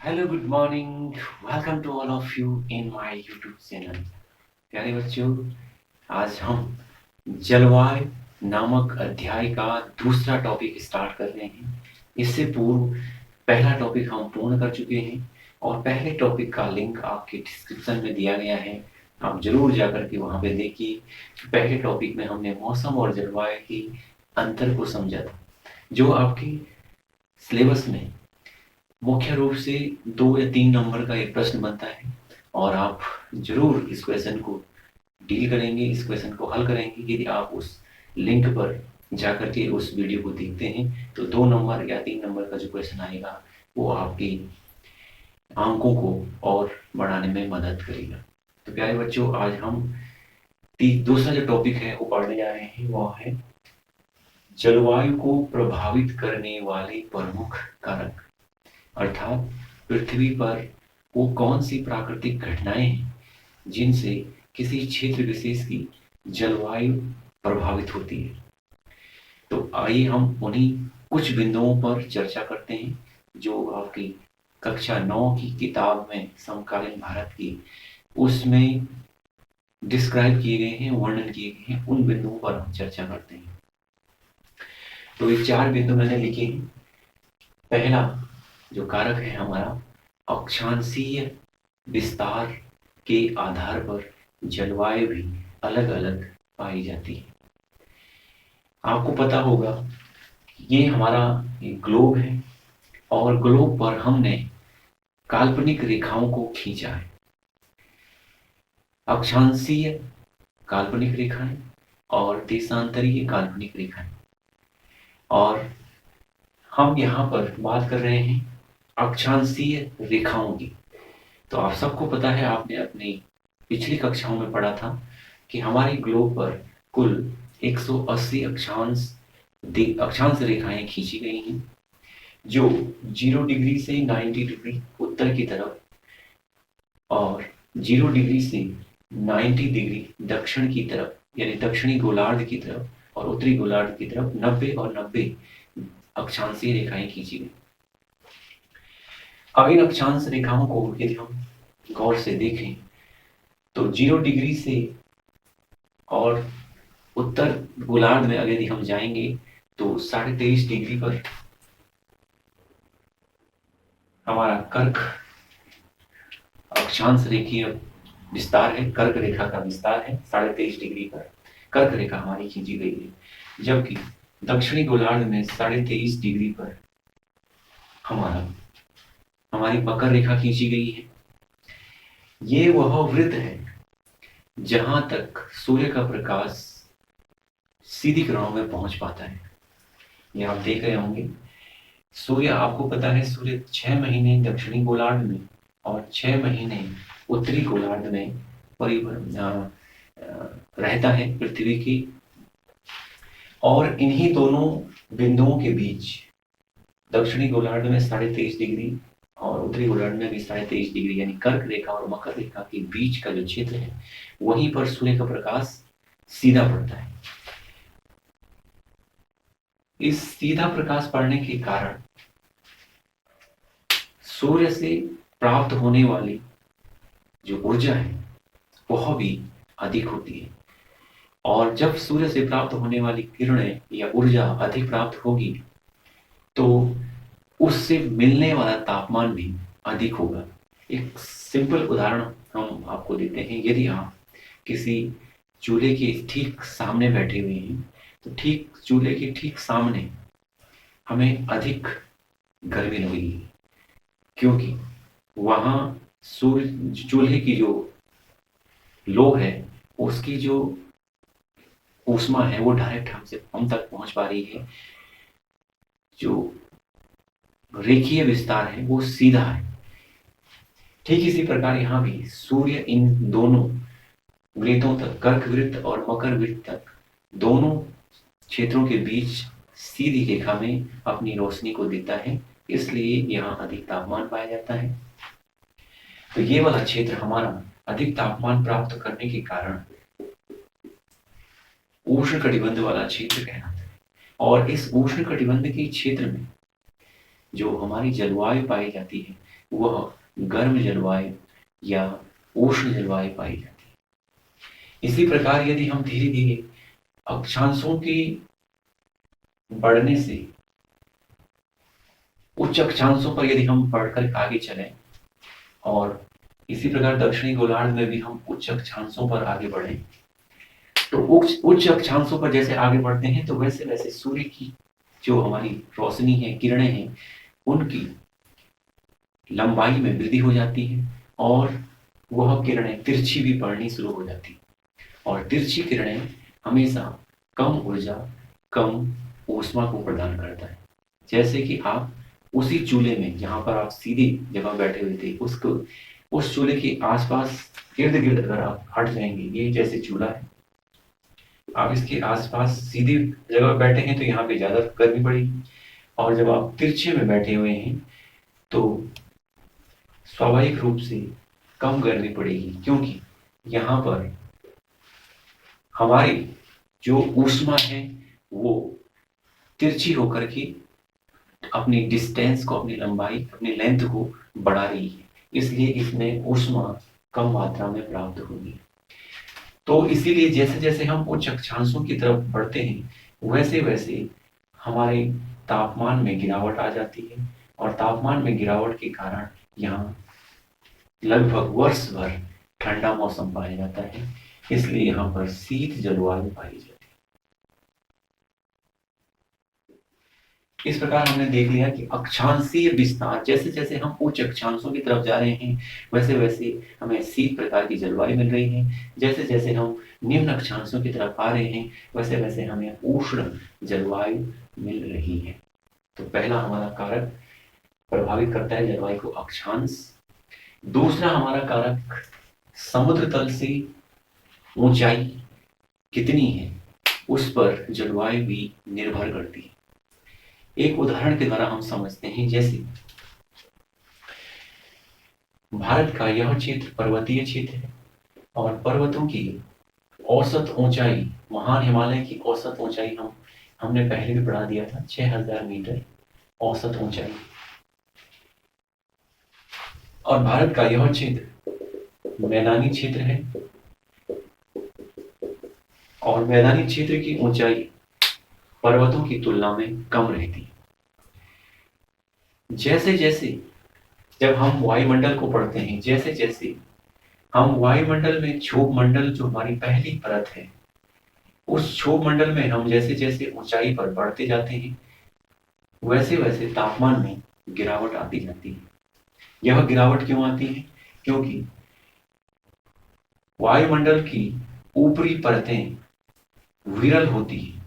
Hello good morning. Welcome to all of you in my YouTube channel. प्यारे बच्चों, आज हम जलवायु नामक अध्याय का दूसरा टॉपिक स्टार्ट कर रहे हैं। इससे पूर्व पहला टॉपिक हम पूर्ण कर चुके हैं और पहले टॉपिक का लिंक आपके डिस्क्रिप्शन में दिया गया है। आप जरूर जाकर के वहाँ पे देखिए। पहले टॉपिक में हमने मौसम और जलवायु की अंतर को समझा था, जो आपके सिलेबस में मुख्य रूप से 2 या 3 नंबर का एक प्रश्न बनता है और आप जरूर इस क्वेश्चन को डील करेंगे, इस क्वेश्चन को हल करेंगे। यदि आप उस लिंक पर जाकर के उस वीडियो को देखते हैं तो 2 नंबर या 3 नंबर का जो क्वेश्चन आएगा वो आपकी अंकों को और बढ़ाने में मदद करेगा। तो प्यारे बच्चों, आज हम दूसरा जो टॉपिक है वो पढ़ने जा रहे हैं, वो है जलवायु को प्रभावित करने वाले प्रमुख कारक। अर्थात पृथ्वी पर वो कौन सी प्राकृतिक घटनाएं हैं जिनसे किसी क्षेत्र विशेष की जलवायु प्रभावित होती है। तो आइए हम उन्हीं कुछ बिंदुओं पर चर्चा करते हैं जो आपकी कक्षा 9 की किताब में समकालीन भारत की उसमें डिस्क्राइब किए गए हैं, वर्णन किए गए हैं। उन बिंदुओं पर हम चर्चा करते हैं। तो ये 4 बिंदु मैंने लिखे हैं। पहला जो कारक है हमारा, अक्षांशीय विस्तार के आधार पर जलवायु भी अलग अलग पाई जाती है। आपको पता होगा ये हमारा ग्लोब है और ग्लोब पर हमने काल्पनिक रेखाओं को खींचा है। अक्षांशीय काल्पनिक रेखाएं और देशांतरीय काल्पनिक रेखाएं। और हम यहाँ पर बात कर रहे हैं अक्षांशीय रेखाओं की। तो आप सबको पता है, आपने अपनी पिछली कक्षाओं में पढ़ा था कि हमारे ग्लोब पर कुल 180 अक्षांश रेखाएं खींची गई हैं, जो 0 डिग्री से 90 डिग्री उत्तर की तरफ और 0 डिग्री से 90 डिग्री दक्षिण की तरफ, यानी दक्षिणी गोलार्ध की तरफ और उत्तरी गोलार्ध की तरफ 90 और 90 अक्षांशीय रेखाएं खींची गई। अब इन अक्षांश रेखाओं को यदि हम गौर से देखें तो 0 डिग्री से और उत्तर गोलार्ध में यदि हम जाएंगे तो 23.5 डिग्री पर हमारा कर्क अक्षांश रेखीय विस्तार है, कर्क रेखा का विस्तार है। 23.5 डिग्री पर कर्क रेखा हमारी खींची गई है, जबकि दक्षिणी गोलार्ध में 23.5 डिग्री पर हमारी मकर रेखा खींची गई है। ये वह वृत्त है जहां तक सूर्य का प्रकाश सीधी किरणों में पहुंच पाता है। ये आप देख रहे होंगे, सूर्य, आपको पता है, सूर्य 6 महीने दक्षिणी गोलार्ध में और 6 महीने उत्तरी गोलार्ध में रहता है पृथ्वी की। और इन्हीं दोनों बिंदुओं के बीच दक्षिणी गोलार्ध में 23.5 डिग्री और उत्तरी गोलार्ध में भी 23.5 डिग्री, यानी कर्क रेखा और मकर रेखा के बीच का जो क्षेत्र है, वहीं पर सूर्य का प्रकाश सीधा पड़ता है। इस सीधा प्रकाश पड़ने के कारण सूर्य से प्राप्त होने वाली जो ऊर्जा है वह भी अधिक होती है। और जब सूर्य से प्राप्त होने वाली किरणें या ऊर्जा अधिक प्राप्त होगी तो उससे मिलने वाला तापमान भी अधिक होगा। एक सिंपल उदाहरण हम आपको देते हैं। यदि आप किसी चूल्हे के ठीक सामने बैठे हुए हैं तो ठीक चूल्हे के ठीक सामने हमें अधिक गर्मी लगेगी, क्योंकि वहां सूर्य चूल्हे की जो लो है उसकी जो ऊष्मा है वो डायरेक्ट हम तक पहुंच पा रही है। जो रेखीय विस्तार है वो सीधा है। ठीक इसी प्रकार यहाँ भी सूर्य इन दोनों वृत्तों तक, कर्क वृत्त और मकर वृत्त तक, दोनों क्षेत्रों के बीच सीधी रेखा में अपनी रोशनी को देता है, इसलिए यहाँ अधिक तापमान पाया जाता है। तो ये वाला क्षेत्र हमारा अधिक तापमान प्राप्त करने के कारण उष्ण कटिबंध वाला क्षेत्र कहलाता है। और इस उष्ण कटिबंध के क्षेत्र में जो हमारी जलवायु पाई जाती है वह गर्म जलवायु या उष्ण जलवायु पाई जाती है। इसी प्रकार यदि हम धीरे धीरे अक्षांशों की बढ़ने से उच्च अक्षांशों पर यदि हम बढ़कर आगे चलें और इसी प्रकार दक्षिणी गोलार्ध में भी हम उच्च अक्षांशों पर आगे बढ़े, तो उच्च अक्षांशों पर जैसे आगे बढ़ते हैं तो वैसे वैसे सूर्य की जो हमारी रोशनी है, किरणें हैं, उनकी लंबाई में वृद्धि हो जाती है और वह किरणें तिरछी भी पड़नी शुरू हो जाती है। और तिरछी किरणें हमेशा कम ऊर्जा, कम ऊष्मा को प्रदान करता है। जैसे कि आप उसी चूल्हे में जहां पर आप सीधी जगह बैठे हुए थे, उसको उस चूल्हे के आसपास इर्द गिर्द अगर आप हट जाएंगे, ये जैसे चूल्हा है, आप इसके आसपास सीधी जगह बैठे हैं तो यहाँ पे ज्यादा गर्मी पड़ेगी, और जब आप तिरछे में बैठे हुए हैं तो स्वाभाविक रूप से कम गर्मी पड़ेगी, क्योंकि यहाँ पर हमारी जो ऊष्मा है वो तिरछी होकर के अपनी डिस्टेंस को, अपनी लंबाई, अपनी लेंथ को बढ़ा रही है, इसलिए इसमें ऊष्मा कम मात्रा में प्राप्त होगी। तो इसीलिए जैसे जैसे हम उच्च अक्षांशों की तरफ बढ़ते हैं वैसे वैसे हमारे तापमान में गिरावट आ जाती है, और तापमान में गिरावट के कारण यहाँ लगभग वर्ष भर ठंडा मौसम पाया जाता है, इसलिए यहाँ पर शीत जलवायु पाई जाती है। इस प्रकार हमने देख लिया कि अक्षांशीय विस्तार, जैसे जैसे हम उच्च अक्षांशों की तरफ जा रहे हैं वैसे वैसे हमें शीत प्रकार की जलवायु मिल रही है, जैसे जैसे हम निम्न अक्षांशों की तरफ आ रहे हैं वैसे वैसे हमें उष्ण जलवायु मिल रही है। तो पहला हमारा कारक प्रभावित करता है जलवायु को, अक्षांश। दूसरा हमारा कारक समुद्र तल से ऊंचाई कितनी है उस पर जलवायु भी निर्भर करती है। एक उदाहरण के द्वारा हम समझते हैं, जैसे भारत का यह क्षेत्र पर्वतीय क्षेत्र है और पर्वतों की औसत ऊंचाई, महान हिमालय की औसत ऊंचाई हमने पहले भी पढ़ा दिया था, 6000 मीटर औसत ऊंचाई। और भारत का यह क्षेत्र मैदानी क्षेत्र है और मैदानी क्षेत्र की ऊंचाई पर्वतों की तुलना में कम रहती है। जैसे जैसे जब हम वायुमंडल को पढ़ते हैं, जैसे जैसे हम वायुमंडल में क्षोभ मंडल, जो हमारी पहली परत है, उस क्षोभ मंडल में हम जैसे जैसे ऊंचाई पर बढ़ते जाते हैं वैसे वैसे तापमान में गिरावट आती जाती है। यह गिरावट क्यों आती है? क्योंकि वायुमंडल की ऊपरी परतें विरल होती है,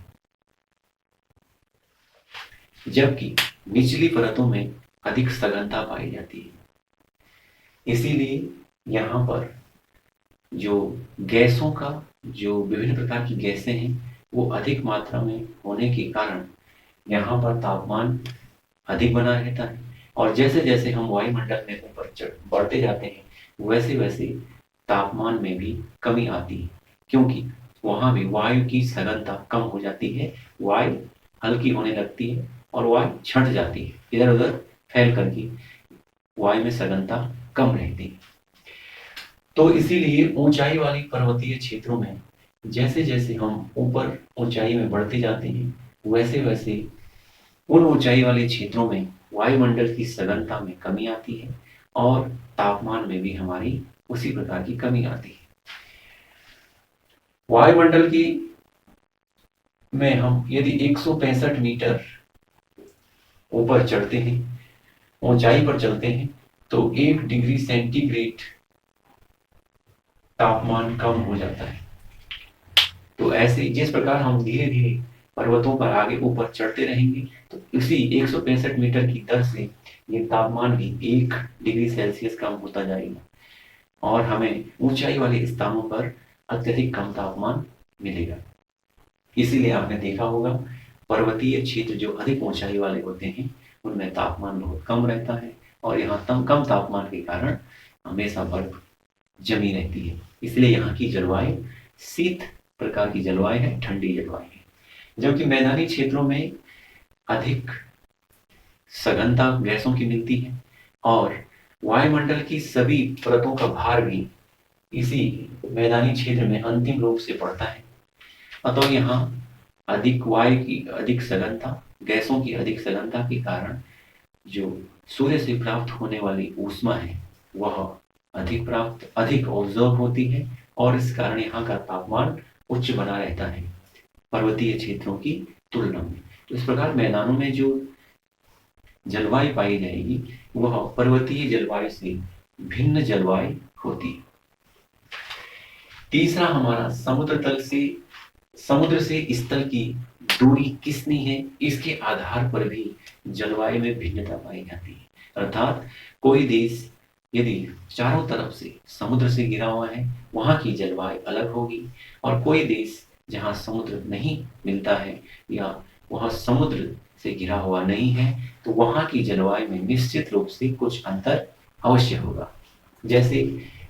जबकि निचली परतों में अधिक सघनता पाई जाती है। इसीलिए यहाँ पर जो गैसों का, जो विभिन्न प्रकार की गैसें हैं, वो अधिक मात्रा में होने के कारण यहाँ पर तापमान अधिक बना रहता है। और जैसे जैसे हम वायुमंडल में ऊपर बढ़ते जाते हैं वैसे वैसे तापमान में भी कमी आती है, क्योंकि वहाँ भी वायु की सघनता कम हो जाती है, वायु हल्की होने लगती है और वायु छंट जाती है, इधर उधर फैल करके वायु में सघनता कम रहती है। तो इसीलिए ऊंचाई वाली पर्वतीय क्षेत्रों में जैसे जैसे हम ऊपर ऊंचाई में बढ़ते जाते हैं वैसे वैसे उन ऊंचाई वाले क्षेत्रों में वायुमंडल की सघनता में कमी आती है और तापमान में भी हमारी उसी प्रकार की कमी आती है। वायुमंडल की में हम यदि 165 मीटर ऊपर चढ़ते हैं, ऊंचाई पर चलते हैं, तो 1 डिग्री सेंटीग्रेड तापमान कम हो जाता है। तो ऐसे जिस प्रकार हम धीरे धीरे पर्वतों पर आगे ऊपर चढ़ते रहेंगे तो इसी 165 मीटर की दर से ये तापमान भी 1 डिग्री सेल्सियस कम होता जाएगा और हमें ऊंचाई वाले स्थानों पर अत्यधिक कम तापमान मिलेगा। इसीलिए आपने देखा होगा पर्वतीय क्षेत्र जो अधिक ऊंचाई वाले होते हैं उनमें तापमान बहुत कम रहता है और यहाँ कम तापमान के कारण हमेशा बर्फ जमी रहती है। इसलिए यहाँ की जलवायु शीत प्रकार की जलवायु है, ठंडी जलवायु है। जबकि मैदानी क्षेत्रों में अधिक सघनता गैसों की मिलती है और वायुमंडल की सभी परतों का भार भी इसी मैदानी क्षेत्र में अंतिम रूप से पड़ता है। अतः यहाँ अधिक वायु की अधिक सघनता, गैसों की अधिक सघनता के कारण जो सूर्य से प्राप्त होने वाली ऊष्मा है वह अधिक ऑब्जर्व होती है और इस कारण यहाँ का तापमान उच्च बना रहता है पर्वतीय क्षेत्रों की तुलना में। तो इस प्रकार मैदानों में जो जलवायु पाई जाएगी वह पर्वतीय जलवायु से भिन्न जलवायु होती है। तीसरा हमारा समुद्र से स्थल की दूरी कितनी है, इसके आधार पर भी जलवायु में भिन्नता पाई जाती है। अर्थात कोई देश यदि चारों तरफ से समुद्र से घिरा हुआ है वहां की जलवायु अलग होगी, और कोई देश जहां समुद्र नहीं मिलता है या वह समुद्र से घिरा हुआ नहीं है तो वहां की जलवायु में निश्चित रूप से कुछ अंतर अवश्य होगा। जैसे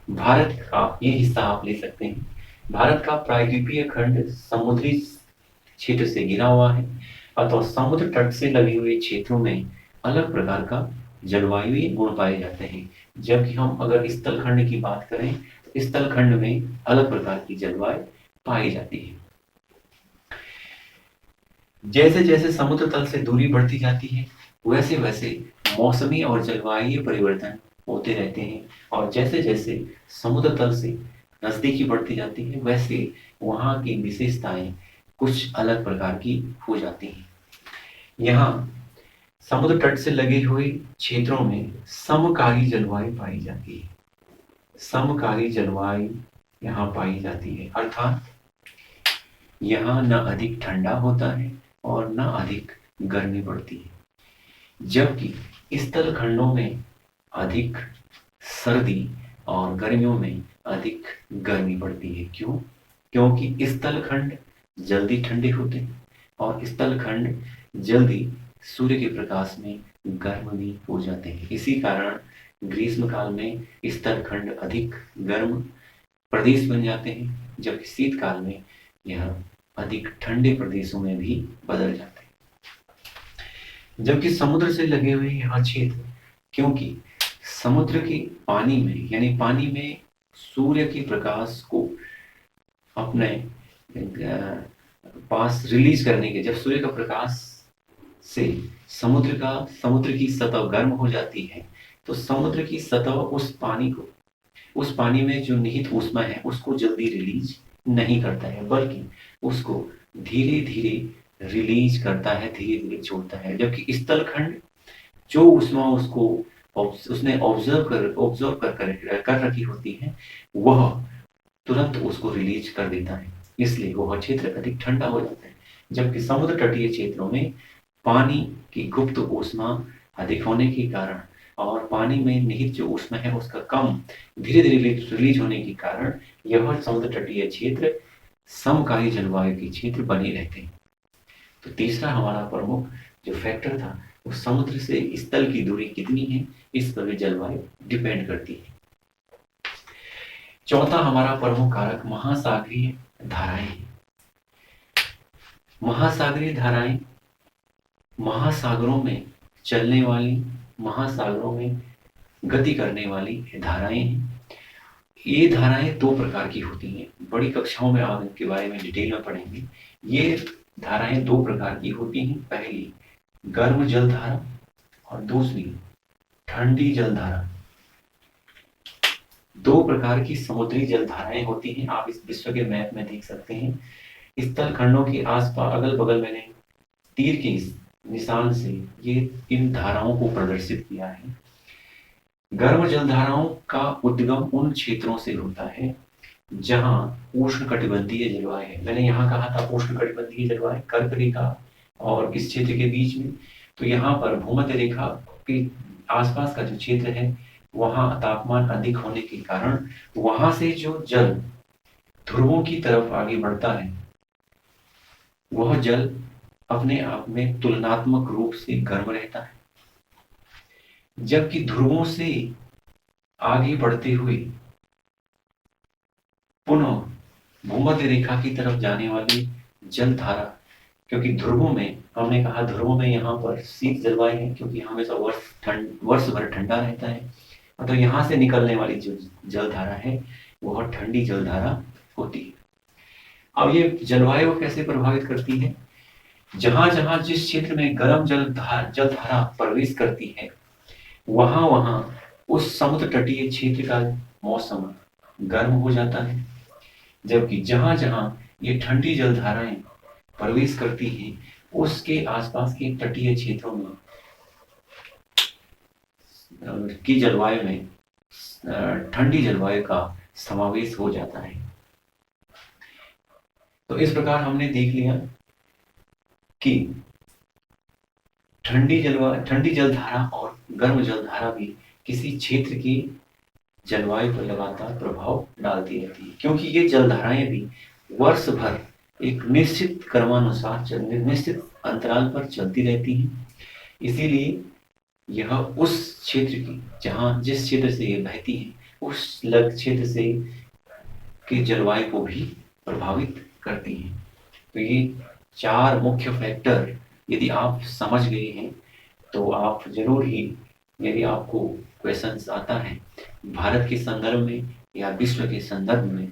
भारत का ये हिस्सा आप ले सकते हैं। भारत का प्रायद्वीपीय खंड समुद्री क्षेत्र से घिरा हुआ है, अतः समुद्र तट से लगे हुए क्षेत्रों में अलग प्रकार का जलवायु गुण पाए जाते हैं। जबकि हम अगर स्थल खंड की बात करें तो स्थल खंड में अलग प्रकार की जलवायु पाई जाती है। जैसे जैसे समुद्र तल से दूरी बढ़ती जाती है वैसे वैसे मौसमी और जलवायु परिवर्तन होते रहते हैं, और जैसे जैसे समुद्र तल से नजदीकी बढ़ती जाती है वैसे वहां की विशेषताएं कुछ अलग प्रकार की हो जाती हैं। यहाँ समुद्र तट से लगे हुए क्षेत्रों में समकालीन जलवायु पाई जाती है। समकालीन जलवायु यहाँ पाई जाती है, अर्थात यहाँ न अधिक ठंडा होता है और न अधिक गर्मी पड़ती है, जबकि स्थल खंडों में अधिक सर्दी और गर्मियों में अधिक गर्मी पड़ती है। क्यों? क्योंकि स्थल खंड जल्दी ठंडे होते हैं और स्थल खंड जल्दी सूर्य के प्रकाश में गर्म भी हो जाते हैं। इसी कारण ग्रीष्म काल में स्थल खंड अधिक गर्म प्रदेश बन जाते हैं, जबकि शीत काल में यह अधिक ठंडे प्रदेशों में भी बदल जाते हैं। जबकि समुद्र से लगे हुए यह क्षेत्र, क्योंकि समुद्र के पानी में यानी पानी में सूर्य के प्रकाश को अपने पास रिलीज करने के, जब सूर्य का प्रकाश से समुद्र की सतह गर्म हो जाती है तो समुद्र की सतह उस पानी में जो निहित ऊष्मा है उसको जल्दी रिलीज नहीं करता है, बल्कि उसको धीरे धीरे रिलीज करता है, धीरे धीरे छोड़ता है। जबकि स्थल खंड जो ऊष्मा उसने ऑब्जर्व कर रखी होती है वह तुरंत उसको रिलीज कर देता है, इसलिए वह क्षेत्र अधिक ठंडा हो जाता है। जबकि समुद्र तटीय क्षेत्रों में पानी की गुप्त ऊष्मा अधिक होने के कारण और पानी में निहित जो ऊष्मा है उसका कम धीरे धीरे रिलीज होने के कारण यह समुद्र तटीय क्षेत्र समकालीन जलवायु के क्षेत्र बने रहते हैं। तो तीसरा हमारा प्रमुख जो फैक्टर था वो समुद्र से स्थल की दूरी कितनी है इस पर भी जलवायु डिपेंड करती है। चौथा हमारा प्रमुख कारक महासागरीय धाराएं हैं। महासागरीय धाराएं महासागरों में चलने वाली, महासागरों में गति करने वाली धाराएं हैं। ये धाराएं दो प्रकार की होती हैं, बड़ी कक्षाओं में आप इनके बारे में डिटेल में पढ़ेंगे। ये धाराएं दो प्रकार की होती हैं, पहली गर्म जल धारा और दूसरी ठंडी जल धारा। दो प्रकार की समुद्री जल धाराएं होती हैं, आप इस विश्व के मैप में देख सकते हैं। स्थल खंडों के आसपास अगल बगल मैंने तीर के निशान से ये इन धाराओं को प्रदर्शित किया है। गर्म जल धाराओं का उद्गम उन क्षेत्रों से होता है जहां उष्णकटिबंधीय जलवायु है। मैंने यहाँ कहा था उष्णकटिबंधीय जलवायु कर्क रेखा और किस क्षेत्र के बीच में, तो यहाँ पर भूमध्य रेखा के आसपास का जो क्षेत्र है वहां तापमान अधिक होने के कारण वहां से जो जल ध्रुवों की तरफ आगे बढ़ता है वह जल अपने आप में तुलनात्मक रूप से गर्म रहता है, जबकि ध्रुवों से आगे बढ़ते हुए पुनः भूमध्य रेखा की तरफ जाने वाली जल धारा, क्योंकि ध्रुवों में हमने कहा ध्रुवों में यहाँ पर शीत जलवायु है क्योंकि हमेशा वर्ष भर ठंडा रहता है, तो यहाँ से निकलने वाली जो जलधारा है वो ठंडी जलधारा होती है। अब ये जलवायु को कैसे प्रभावित करती है? जहां जहां जिस क्षेत्र में गर्म जलधारा प्रवेश करती है वहां वहां उस समुद्र तटीय क्षेत्र का मौसम गर्म हो जाता है, जबकि जहां जहां ये ठंडी जलधाराएं प्रवेश करती हैं उसके आसपास के तटीय क्षेत्रों में की जलवायु में ठंडी जलवायु का समावेश हो जाता है। तो इस प्रकार हमने देख लिया कि ठंडी जलधारा और गर्म जलधारा भी किसी क्षेत्र की जलवायु पर लगातार प्रभाव डालती रहती है, क्योंकि ये जलधाराएं भी वर्ष भर एक निश्चित क्रमानुसार निश्चित अंतराल पर चलती रहती हैं। इसीलिए यह उस क्षेत्र की जिस क्षेत्र से ये बहती है उस क्षेत्र से की जलवायु को भी प्रभावित करती है। तो ये 4 मुख्य फैक्टर यदि आप समझ गए हैं तो आप जरूर ही, यदि आपको क्वेश्चंस आता है भारत के संदर्भ में या विश्व के संदर्भ में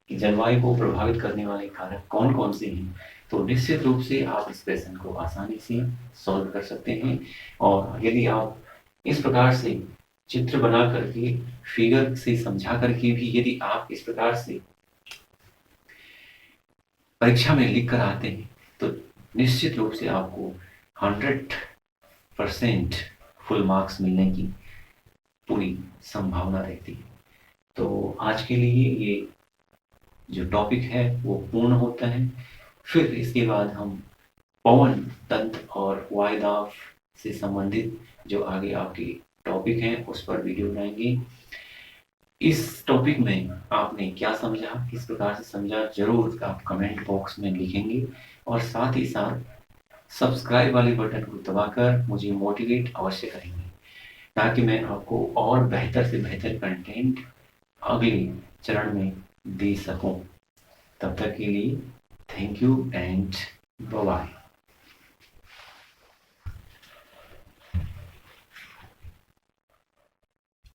कि जलवायु को प्रभावित करने वाले कारक कौन कौन से हैं, तो निश्चित रूप से आप इस क्वेश्चन को आसानी से सॉल्व कर सकते हैं। और यदि आप इस प्रकार से चित्र बना करके फिगर से समझा करके भी यदि आप इस प्रकार से परीक्षा में लिख कर आते हैं तो निश्चित रूप से आपको 100% फुल मार्क्स मिलने की पूरी संभावना रहती है। तो आज के लिए ये जो टॉपिक है वो पूर्ण होता है। फिर इसके बाद हम पवन तंत्र और वायुदाब से संबंधित जो आगे आपके टॉपिक हैं उस पर वीडियो बनाएंगे। इस टॉपिक में आपने क्या समझा, किस प्रकार से समझा, जरूर आप कमेंट बॉक्स में लिखेंगे और साथ ही साथ सब्सक्राइब वाले बटन को दबाकर मुझे मोटिवेट अवश्य करेंगे ताकि मैं आपको और बेहतर से बेहतर कंटेंट अगले चरण में दे सकूं। तब तक के लिए thank you and bye bye.